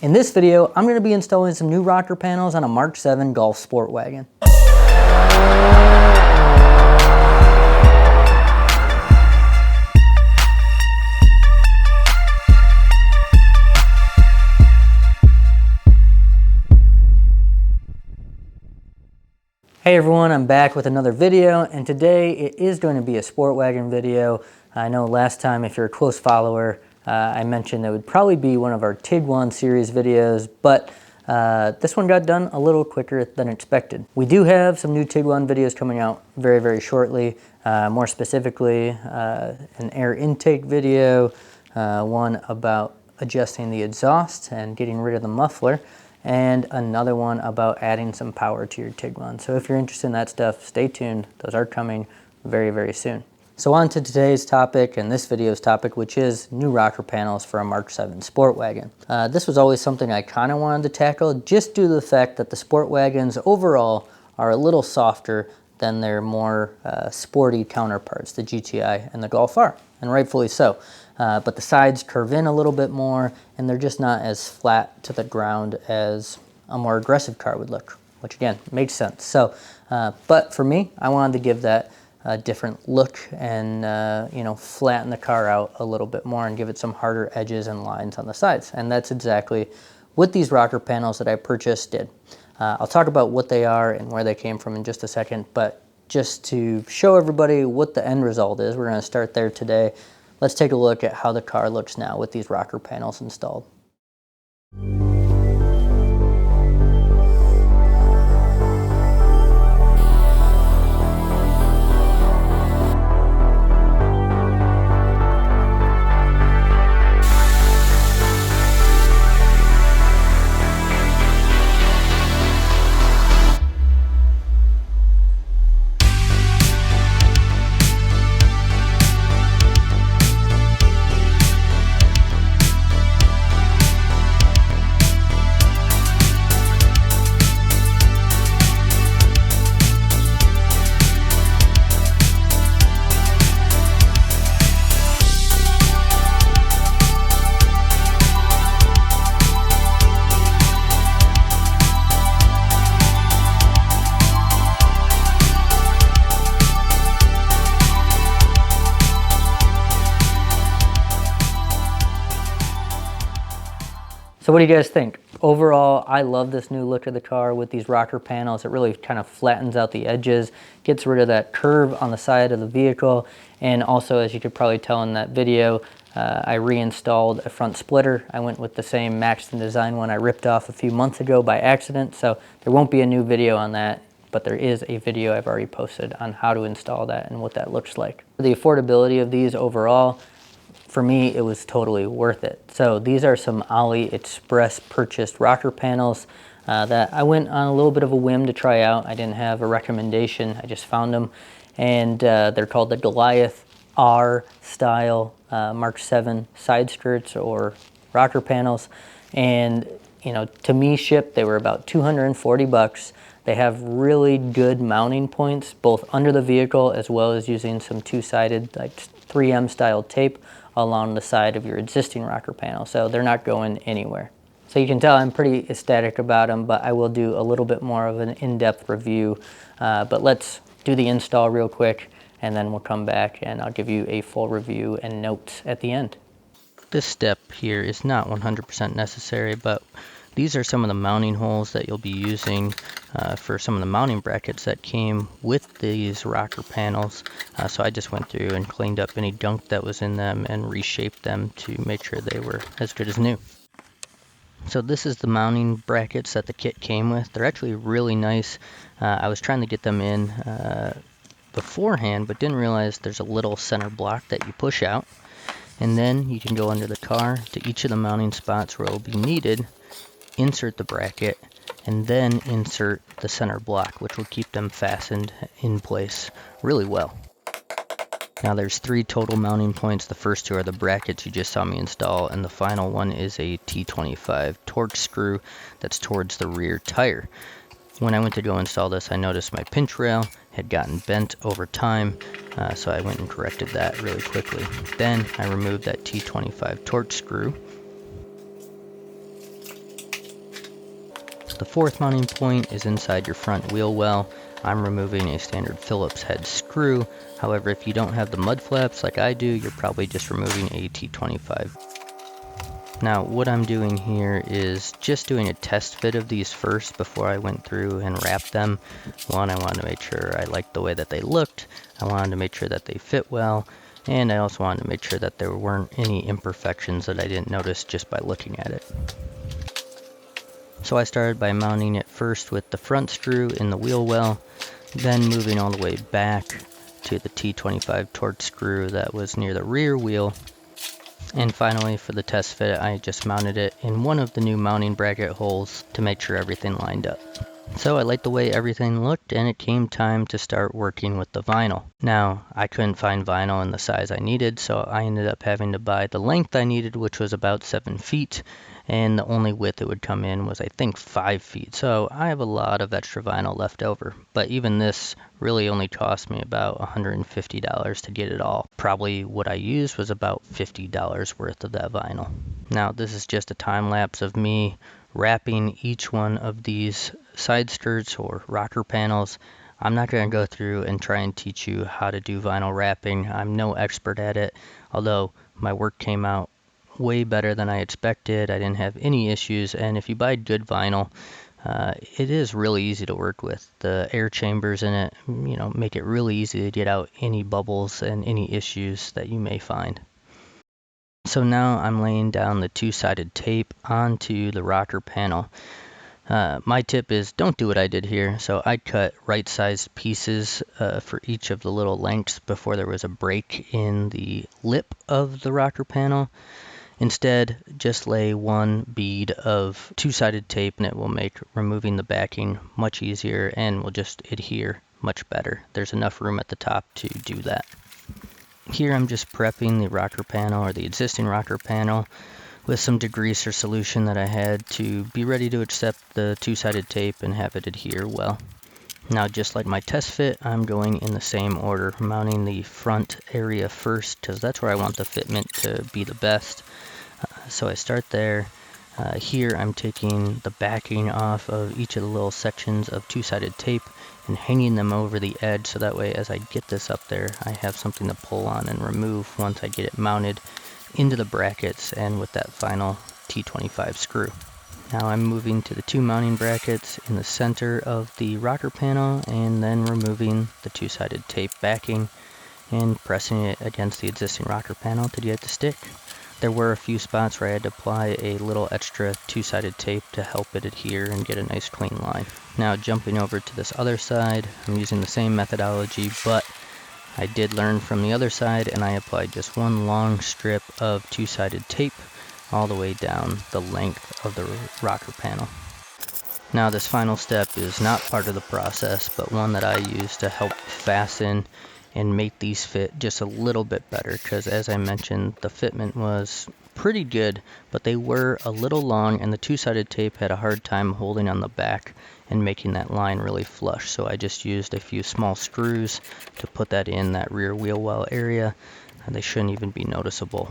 In this video, I'm going to be installing some new rocker panels on a Mk7 Golf Sportwagen. Hey everyone, I'm back with another video, and today it is going to be a Sportwagen video. I know last time, if you're a close follower, I mentioned it would probably be one of our TIG1 series videos, but this one got done a little quicker than expected. We do have some new TIG1 videos coming out very, very shortly. More specifically, an air intake video, one about adjusting the exhaust and getting rid of the muffler, and another one about adding some power to your TIG1. So if you're interested in that stuff, stay tuned. Those are coming very, very soon. So on to today's topic and this video's topic, which is new rocker panels for a Mk7 Sportwagen. This was always something I kind of wanted to tackle, just due to the fact that the Sportwagens overall are a little softer than their more sporty counterparts, the GTI and the Golf R, and rightfully so. But the sides curve in a little bit more, and they're just not as flat to the ground as a more aggressive car would look, which again, makes sense. So, but for me, I wanted to give that a different look and flatten the car out a little bit more and give it some harder edges and lines on the sides. And that's exactly what these rocker panels that I purchased did. I'll talk about what they are and where they came from in just a second, but just to show everybody what the end result is, we're going to start there today. Let's take a look at how the car looks now with these rocker panels installed. So what do you guys think? Overall, I love this new look of the car with these rocker panels. It really kind of flattens out the edges, gets rid of that curve on the side of the vehicle, and also, as you could probably tell in that video, I reinstalled a front splitter. I went with the same Maxton design one I ripped off a few months ago by accident, so there won't be a new video on that, but there is a video I've already posted on how to install that and what that looks like. The affordability of these overall, for me, it was totally worth it. So these are some AliExpress purchased rocker panels that I went on a little bit of a whim to try out. I didn't have a recommendation, I just found them. And they're called the Goliath R style Mk7 side skirts or rocker panels. And to me shipped, they were about 240 bucks. They have really good mounting points, both under the vehicle as well as using some two-sided like 3M style tape along the side of your existing rocker panel, so they're not going anywhere. So you can tell I'm pretty ecstatic about them, but I will do a little bit more of an in-depth review. But let's do the install real quick, and then we'll come back and I'll give you a full review and notes at the end. This step here is not 100% necessary, but these are some of the mounting holes that you'll be using for some of the mounting brackets that came with these rocker panels. So I just went through and cleaned up any gunk that was in them and reshaped them to make sure they were as good as new. So this is the mounting brackets that the kit came with. They're actually really nice. I was trying to get them in beforehand, but didn't realize there's a little center block that you push out. And then you can go under the car to each of the mounting spots where it will be needed, insert the bracket, and then insert the center block, which will keep them fastened in place really well. Now there's 3 total mounting points. The first 2 are the brackets you just saw me install, and the final one is a T25 torque screw that's towards the rear tire. When I went to go install this, I noticed my pinch rail had gotten bent over time, so I went and corrected that really quickly. Then I removed that T25 torque screw. The fourth mounting point is inside your front wheel well. I'm removing a standard Phillips head screw. However, if you don't have the mud flaps like I do, you're probably just removing a T25. Now, what I'm doing here is just doing a test fit of these first before I went through and wrapped them. One, I wanted to make sure I liked the way that they looked. I wanted to make sure that they fit well. And I also wanted to make sure that there weren't any imperfections that I didn't notice just by looking at it. So I started by mounting it first with the front screw in the wheel well, then moving all the way back to the T25 torque screw that was near the rear wheel. And finally, for the test fit, I just mounted it in one of the new mounting bracket holes to make sure everything lined up. So I liked the way everything looked, and it came time to start working with the vinyl. Now, I couldn't find vinyl in the size I needed, so I ended up having to buy the length I needed, which was about 7 feet, and the only width it would come in was, I think, 5 feet. So I have a lot of extra vinyl left over, but even this really only cost me about $150 to get it all. Probably what I used was about $50 worth of that vinyl. Now, this is just a time lapse of me wrapping each one of these side skirts or rocker panels. I'm not going to go through and try and teach you how to do vinyl wrapping. I'm no expert at it, although my work came out way better than I expected. I didn't have any issues, and if you buy good vinyl, it is really easy to work with. The air chambers in it, make it really easy to get out any bubbles and any issues that you may find. So now I'm laying down the two-sided tape onto the rocker panel. My tip is don't do what I did here. So I cut right-sized pieces for each of the little lengths before there was a break in the lip of the rocker panel. Instead, just lay one bead of two-sided tape and it will make removing the backing much easier and will just adhere much better. There's enough room at the top to do that. Here I'm just prepping the rocker panel or the existing rocker panel with some degreaser solution that I had to be ready to accept the two-sided tape and have it adhere well. Now, just like my test fit, I'm going in the same order, mounting the front area first because that's where I want the fitment to be the best. So I start there. Here I'm taking the backing off of each of the little sections of two-sided tape and hanging them over the edge so that way as I get this up there I have something to pull on and remove once I get it mounted into the brackets and with that final T25 screw. Now I'm moving to the two mounting brackets in the center of the rocker panel and then removing the two-sided tape backing and pressing it against the existing rocker panel to get it to stick. There were a few spots where I had to apply a little extra two-sided tape to help it adhere and get a nice clean line. Now jumping over to this other side, I'm using the same methodology, but I did learn from the other side and I applied just one long strip of two-sided tape all the way down the length of the rocker panel. Now this final step is not part of the process, but one that I use to help fasten and make these fit just a little bit better because as I mentioned the fitment was pretty good, but they were a little long and the two-sided tape had a hard time holding on the back and making that line really flush. So I just used a few small screws to put that in that rear wheel well area and they shouldn't even be noticeable.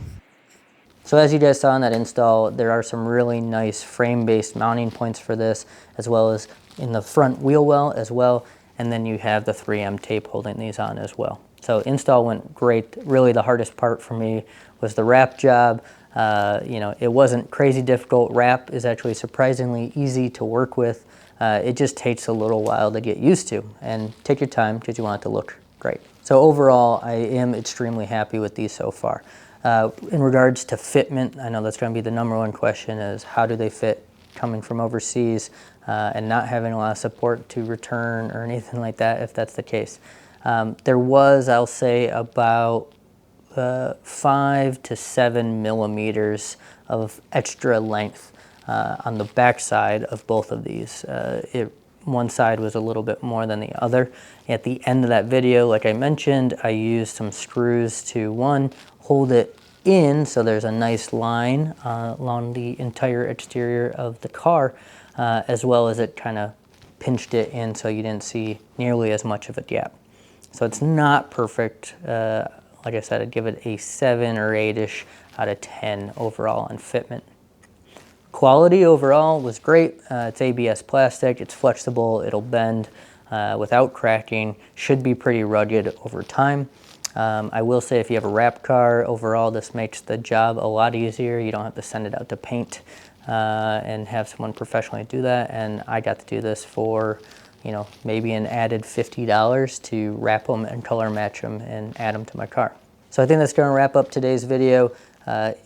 So as you guys saw in that install, there are some really nice frame-based mounting points for this, as well as in the front wheel well as well. And then you have the 3M tape holding these on as well. So install went great. Really the hardest part for me was the wrap job. It wasn't crazy difficult. Wrap is actually surprisingly easy to work with. It just takes a little while to get used to, and take your time because you want it to look great. So overall, I am extremely happy with these so far. In regards to fitment, I know that's going to be the number one question is how do they fit coming from overseas and not having a lot of support to return or anything like that if that's the case. There was, I'll say, about 5 to 7 millimeters of extra length on the back side of both of these. One side was a little bit more than the other. At the end of that video, like I mentioned, I used some screws to, one, hold it in so there's a nice line along the entire exterior of the car, as well as it kind of pinched it in so you didn't see nearly as much of a gap. So it's not perfect. Like I said, I'd give it a 7 or 8-ish out of 10 overall on fitment. Quality overall was great. It's ABS plastic, it's flexible, it'll bend without cracking, should be pretty rugged over time. I will say if you have a wrap car, overall this makes the job a lot easier. You don't have to send it out to paint and have someone professionally do that. And I got to do this for, you know, maybe an added $50 to wrap them and color match them and add them to my car. So I think that's going to wrap up today's video.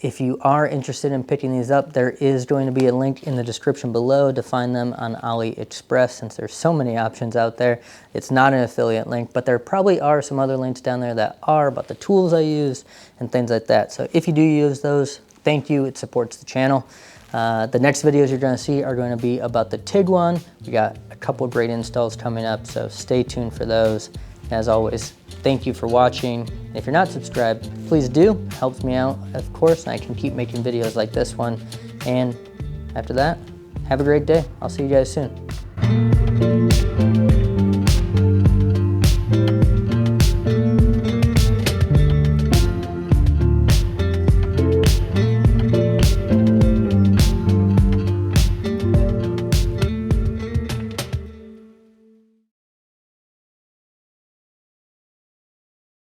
If you are interested in picking these up, there is going to be a link in the description below to find them on AliExpress. Since there's so many options out there, it's not an affiliate link, but there probably are some other links down there that are about the tools I use and things like that. So if you do use those, thank you, it supports the channel. The next videos you're going to see are going to be about the Tiguan. We got a couple great installs coming up, so stay tuned for those. As always, thank you for watching. If you're not subscribed, please do. It helps me out, of course, and I can keep making videos like this one. And after that, have a great day. I'll see you guys soon.